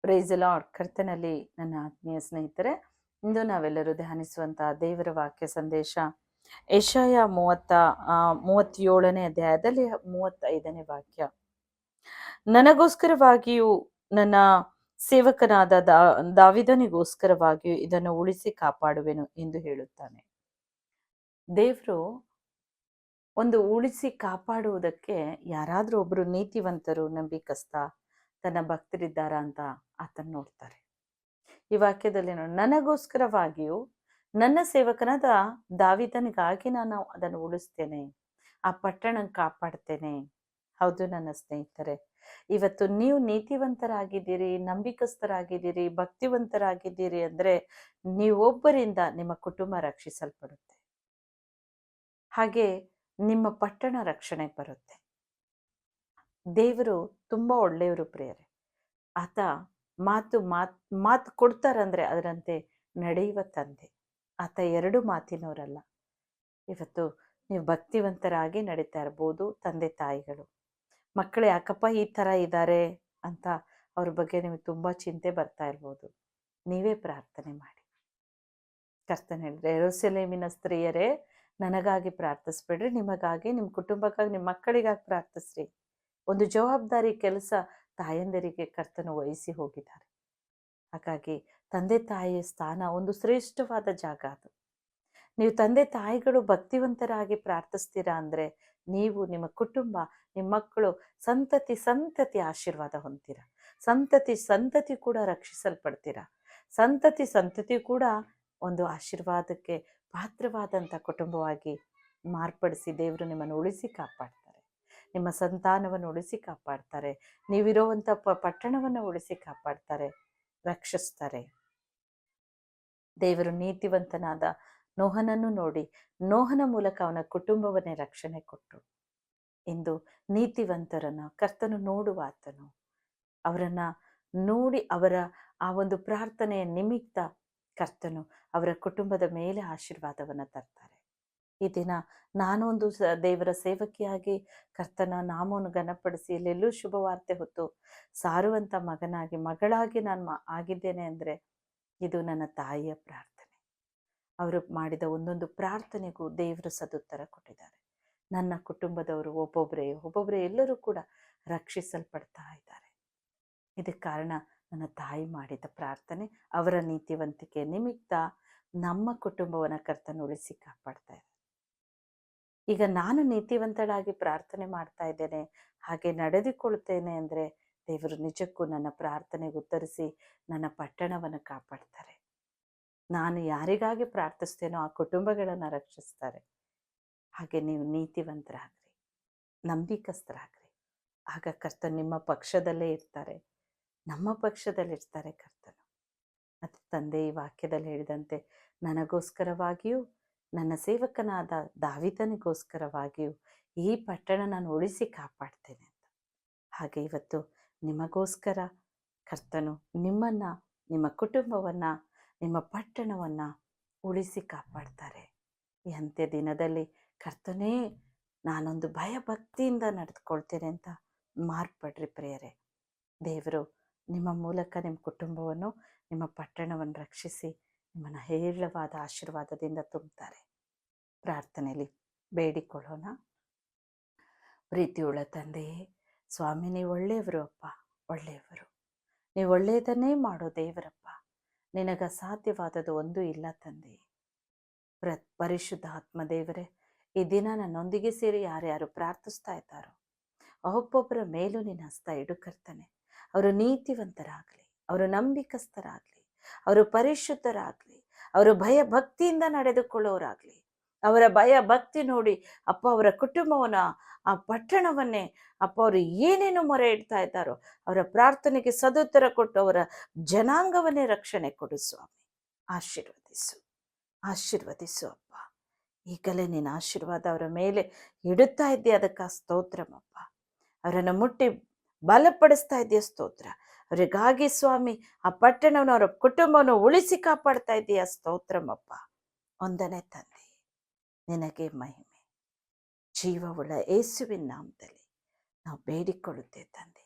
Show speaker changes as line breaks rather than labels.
Price lord. ಕರ್ತನಲ್ಲಿ ನನ್ನ ಆತ್ಮೀಯ ಸ್ನೇಹಿತರೆ, ಇಂದು ನಾವೆಲ್ಲರೂ ಧ್ಯಾನಿಸುವಂತಹ ದೇವರ ವಾಕ್ಯ ಸಂದೇಶ ಯೆಶಾಯ 37ನೇ ಅಧ್ಯಾಯದಲ್ಲಿ 35ನೇ ವಾಕ್ಯ. ನನಗೋಸ್ಕರವಾಗಿಯೂ ನನ್ನ ಸೇವಕನಾದ ದಾವಿದನಿಗೋಸ್ಕರವಾಗಿಯೂ ಇದನ್ನು ಉಳಿಸಿ ಕಾಪಾಡುವೆನು ಎಂದು ಹೇಳುತ್ತಾನೆ. ದೇವರು ಒಂದು ಉಳಿಸಿ ಕಾಪಾಡುವುದಕ್ಕೆ ಯಾರಾದರೂ ಒಬ್ಬರು ನೀತಿವಂತರು, ನಂಬಿಕಸ್ತ, ತನ್ನ ಭಕ್ತರಿದ್ದಾರ ಅಂತ ಆತನ ನೋಡ್ತಾರೆ. ಈ ವಾಕ್ಯದಲ್ಲಿ ನನಗೋಸ್ಕರವಾಗಿಯೂ ನನ್ನ ಸೇವಕನಾದ ದಾವಿದನಿಗಾಗಿ ನಾನು ಅದನ್ನು ಉಳಿಸ್ತೇನೆ, ಆ ಪಟ್ಟಣ ಕಾಪಾಡ್ತೇನೆ. ಹೌದು ನನ್ನ ಸ್ನೇಹಿತರೆ, ಇವತ್ತು ನೀವು ನೀತಿವಂತರಾಗಿದ್ದೀರಿ, ನಂಬಿಕಸ್ಥರಾಗಿದ್ದೀರಿ, ಭಕ್ತಿವಂತರಾಗಿದ್ದೀರಿ ಅಂದರೆ ನೀವೊಬ್ಬರಿಂದ ನಿಮ್ಮ ಕುಟುಂಬ ರಕ್ಷಿಸಲ್ಪಡುತ್ತೆ, ಹಾಗೆ ನಿಮ್ಮ ಪಟ್ಟಣ ರಕ್ಷಣೆಗೆ ಬರುತ್ತೆ. ದೇವರು ತುಂಬ ಒಳ್ಳೆಯವರು ಪ್ರಿಯರೇ. ಆತ ಮಾತು ಕೊಡ್ತಾರಂದ್ರೆ ಅದರಂತೆ ನಡೆಯುವ ತಂದೆ. ಆತ ಎರಡು ಮಾತಿನವರಲ್ಲ. ಇವತ್ತು ನೀವು ಭಕ್ತಿವಂತರಾಗಿ ನಡೀತಾ ಇರ್ಬೋದು. ತಂದೆ ತಾಯಿಗಳು ಮಕ್ಕಳು ಯಾಕಪ್ಪ ಈ ಥರ ಇದ್ದಾರೆ ಅಂತ ಅವ್ರ ಬಗ್ಗೆ ನಿಮಗೆ ತುಂಬ ಚಿಂತೆ ಬರ್ತಾ ಇರ್ಬೋದು. ನೀವೇ ಪ್ರಾರ್ಥನೆ ಮಾಡಿ. ಕರ್ತನ ಹೇಳಿದ್ರೆ, ಯೆರೂಸಲೇಮಿನ ಸ್ತ್ರೀಯರೇ, ನನಗಾಗಿ ಪ್ರಾರ್ಥಿಸ್ಬೇಡ್ರಿ, ನಿಮಗಾಗಿ, ನಿಮ್ಮ ಕುಟುಂಬಕ್ಕಾಗಿ, ನಿಮ್ಮ ಮಕ್ಕಳಿಗಾಗಿ ಪ್ರಾರ್ಥಿಸ್ರಿ. ಒಂದು ಜವಾಬ್ದಾರಿ ಕೆಲಸ ತಾಯಂದಿರಿಗೆ ಕರ್ತನು ವಹಿಸಿ ಹೋಗಿದ್ದಾರೆ. ಹಾಗಾಗಿ ತಂದೆ ತಾಯಿಯ ಸ್ಥಾನ ಒಂದು ಶ್ರೇಷ್ಠವಾದ ಜಾಗ. ಅದು ನೀವು ತಂದೆ ತಾಯಿಗಳು ಭಕ್ತಿವಂತರಾಗಿ ಪ್ರಾರ್ಥಿಸ್ತೀರಾ ಅಂದರೆ ನೀವು, ನಿಮ್ಮ ಕುಟುಂಬ, ನಿಮ್ಮ ಮಕ್ಕಳು ಸಂತತಿ ಆಶೀರ್ವಾದ ಹೊಂದ್ತೀರ. ಸಂತತಿ ಕೂಡ ರಕ್ಷಿಸಲ್ಪಡ್ತೀರ. ಸಂತತಿ ಕೂಡ ಒಂದು ಆಶೀರ್ವಾದಕ್ಕೆ ಪಾತ್ರವಾದಂಥ ಕುಟುಂಬವಾಗಿ ಮಾರ್ಪಡಿಸಿ ದೇವರು ನಿಮ್ಮನ್ನು ಉಳಿಸಿ ಕಾಪಾಡ್ತಾರೆ. ನಿಮ್ಮ ಸಂತಾನವನ್ನು ಉಳಿಸಿ ಕಾಪಾಡ್ತಾರೆ. ನೀವಿರುವಂಥ ಪಟ್ಟಣವನ್ನು ಉಳಿಸಿ ಕಾಪಾಡ್ತಾರೆ, ರಕ್ಷಿಸ್ತಾರೆ. ದೇವರು ನೀತಿವಂತನಾದ ನೋಹನನ್ನು ನೋಡಿ, ನೋಹನ ಮೂಲಕ ಅವನ ಕುಟುಂಬವನ್ನೇ ರಕ್ಷಣೆ ಕೊಟ್ಟರು. ಇಂದು ನೀತಿವಂತರನ್ನು ಕರ್ತನು ನೋಡುವ ಆತನು. ಅವರನ್ನು ನೋಡಿ ಅವರ ಆ ಒಂದು ಪ್ರಾರ್ಥನೆಯ ನಿಮಿತ್ತ ಕರ್ತನು ಅವರ ಕುಟುಂಬದ ಮೇಲೆ ಆಶೀರ್ವಾದವನ್ನು ತರ್ತಾರೆ. ಈ ದಿನ ನಾನೊಂದು ದೇವರ ಸೇವಕಿಯಾಗಿ ಕರ್ತನ ನಾಮವನ್ನು ಘನಪಡಿಸಿ ಎಲ್ಲೆಲ್ಲೂ ಶುಭವಾರ್ತೆ ಹೊತ್ತು ಸಾರುವಂಥ ಮಗಳಾಗಿ ನಾನು ಆಗಿದ್ದೇನೆ ಅಂದರೆ ಇದು ನನ್ನ ತಾಯಿಯ ಪ್ರಾರ್ಥನೆ. ಅವರು ಮಾಡಿದ ಒಂದೊಂದು ಪ್ರಾರ್ಥನೆಗೂ ದೇವರು ಸದುತ್ತರ ಕೊಟ್ಟಿದ್ದಾರೆ. ನನ್ನ ಕುಟುಂಬದವರು ಒಬ್ಬೊಬ್ಬರೇ ಎಲ್ಲರೂ ಕೂಡ ರಕ್ಷಿಸಲ್ಪಡ್ತಾ ಇದ್ದಾರೆ. ಇದಕ್ಕೆ ಕಾರಣ ನನ್ನ ತಾಯಿ ಮಾಡಿದ ಪ್ರಾರ್ಥನೆ. ಅವರ ನೀತಿವಂತಿಕೆ ನಿಮಿತ್ತ ನಮ್ಮ ಕುಟುಂಬವನ್ನು ಕರ್ತನು ಉಳಿಸಿ ಕಾಪಾಡ್ತಾ ಇದ್ದಾರೆ. ಈಗ ನಾನು ನೀತಿವಂತಳಾಗಿ ಪ್ರಾರ್ಥನೆ ಮಾಡ್ತಾ ಇದ್ದೇನೆ, ಹಾಗೆ ನಡೆದುಕೊಳ್ತೇನೆ ಅಂದರೆ ದೇವರು ನಿಜಕ್ಕೂ ನನ್ನ ಪ್ರಾರ್ಥನೆಗೆ ಉತ್ತರಿಸಿ ನನ್ನ ಪಟ್ಟಣವನ್ನು ಕಾಪಾಡ್ತಾರೆ. ನಾನು ಯಾರಿಗಾಗಿ ಪ್ರಾರ್ಥಿಸ್ತೇನೋ ಆ ಕುಟುಂಬಗಳನ್ನು ರಕ್ಷಿಸ್ತಾರೆ. ಹಾಗೆ ನೀವು ನೀತಿವಂತರಾಗ್ರಿ, ನಂಬಿಕಸ್ಥರಾಗ್ರಿ. ಆಗ ಕರ್ತನು ನಿಮ್ಮ ಪಕ್ಷದಲ್ಲೇ ಇರ್ತಾರೆ, ನಮ್ಮ ಪಕ್ಷದಲ್ಲಿರ್ತಾರೆ ಕರ್ತನು. ಮತ್ತು ತಂದೆ ಈ ವಾಕ್ಯದಲ್ಲಿ ಹೇಳಿದಂತೆ ನನಗೋಸ್ಕರವಾಗಿಯೂ ನನ್ನ ಸೇವಕನಾದ ದಾವಿದನಿಗೋಸ್ಕರವಾಗಿಯೂ ಈ ಪಟ್ಟಣ ನಾನು ಉಳಿಸಿ ಕಾಪಾಡ್ತೇನೆ ಅಂತ. ಹಾಗೆ ಇವತ್ತು ನಿಮಗೋಸ್ಕರ ಕರ್ತನು ನಿಮ್ಮನ್ನು, ನಿಮ್ಮ ಕುಟುಂಬವನ್ನು, ನಿಮ್ಮ ಪಟ್ಟಣವನ್ನು ಉಳಿಸಿ ಕಾಪಾಡ್ತಾರೆ. ಈ ಅಂತ್ಯ ದಿನದಲ್ಲಿ ಕರ್ತನೇ ನಾನೊಂದು ಭಯಭಕ್ತಿಯಿಂದ ನಡೆದುಕೊಳ್ತೇನೆ ಅಂತ ಮಾರ್ಪಡ್ರಿ ಪ್ರಿಯರೇ. ದೇವರು ನಿಮ್ಮ ಮೂಲಕ ನಿಮ್ಮ ಕುಟುಂಬವನ್ನು, ನಿಮ್ಮ ಪಟ್ಟಣವನ್ನು ರಕ್ಷಿಸಿ ನಿಮ್ಮನ್ನು ಹೇರಳವಾದ ಆಶೀರ್ವಾದದಿಂದ ತುಂಬುತ್ತಾರೆ. ಪ್ರಾರ್ಥನೆಯಲ್ಲಿ ಬೇಡಿಕೊಳ್ಳೋಣ. ಪ್ರೀತಿಯುಳ್ಳ ತಂದೆಯೇ, ಸ್ವಾಮಿ, ನೀವು ಒಳ್ಳೆಯವರು ಅಪ್ಪ, ಒಳ್ಳೆಯವರು. ನೀವು ಒಳ್ಳೆಯದನ್ನೇ ಮಾಡೋ ದೇವರಪ್ಪ. ನಿನಗೆ ಅಸಾಧ್ಯವಾದದ್ದು ಒಂದು ಇಲ್ಲ ತಂದೆ. ಪರಿಶುದ್ಧ ಆತ್ಮ ದೇವರೇ, ಈ ದಿನ ನನ್ನೊಂದಿಗೆ ಸೇರಿ ಯಾರ್ಯಾರು ಪ್ರಾರ್ಥಿಸ್ತಾ ಇದ್ದಾರೋ ಒಬ್ಬೊಬ್ಬರ ಮೇಲೂ ನಿನ್ನ ಹಸ್ತ ಇಡು ಕರ್ತನೆ. ಅವರು ನೀತಿವಂತರಾಗಲಿ, ಅವರು ನಂಬಿಕಸ್ಥರಾಗಲಿ, ಅವರು ಪರಿಶುದ್ಧರಾಗಲಿ, ಅವರು ಭಯಭಕ್ತಿಯಿಂದ ನಡೆದುಕೊಳ್ಳೋರಾಗಲಿ. ಅವರ ಭಯಭಕ್ತಿ ನೋಡಿ ಅಪ್ಪ ಅವರ ಕುಟುಂಬವನ್ನು, ಆ ಪಟ್ಟಣವನ್ನೇ ಅಪ್ಪ ಅವರು ಏನೇನು ಮೊರೆ ಇಡ್ತಾ ಇದ್ದಾರೋ ಅವರ ಪ್ರಾರ್ಥನೆಗೆ ಸದುತ್ತರ ಕೊಟ್ಟು ಅವರ ಜನಾಂಗವನ್ನೇ ರಕ್ಷಣೆ ಕೊಡು ಸ್ವಾಮಿ. ಆಶೀರ್ವದಿಸು ಅಪ್ಪ. ಈಗಲೇ ನಿನ್ನ ಆಶೀರ್ವಾದ ಅವರ ಮೇಲೆ ಇಡುತ್ತಾ ಇದ್ದೀಯ, ಅದಕ್ಕೆ ಸ್ತೋತ್ರಮಪ್ಪ. ಅವರನ್ನು ಮುಟ್ಟಿ ಬಲಪಡಿಸ್ತಾ ಇದೆಯಾ, ಸ್ತೋತ್ರ. ಅವರಿಗಾಗಿ ಸ್ವಾಮಿ ಆ ಪಟ್ಟಣವನ್ನು, ಅವರ ಕುಟುಂಬವನ್ನು ಉಳಿಸಿ ಕಾಪಾಡ್ತಾ ಇದೆಯಾ, ಸ್ತೋತ್ರಮಪ್ಪ. ಒಂದನೇ ತಂದೆ, ನಿನಗೆ ಮಹಿಮೆ. ಜೀವವುಳ್ಳ ಯೇಸುವಿನ ನಾಮದಲ್ಲಿ ನಾವು ಬೇಡಿಕೊಳ್ಳುತ್ತೇವೆ ತಂದೆ.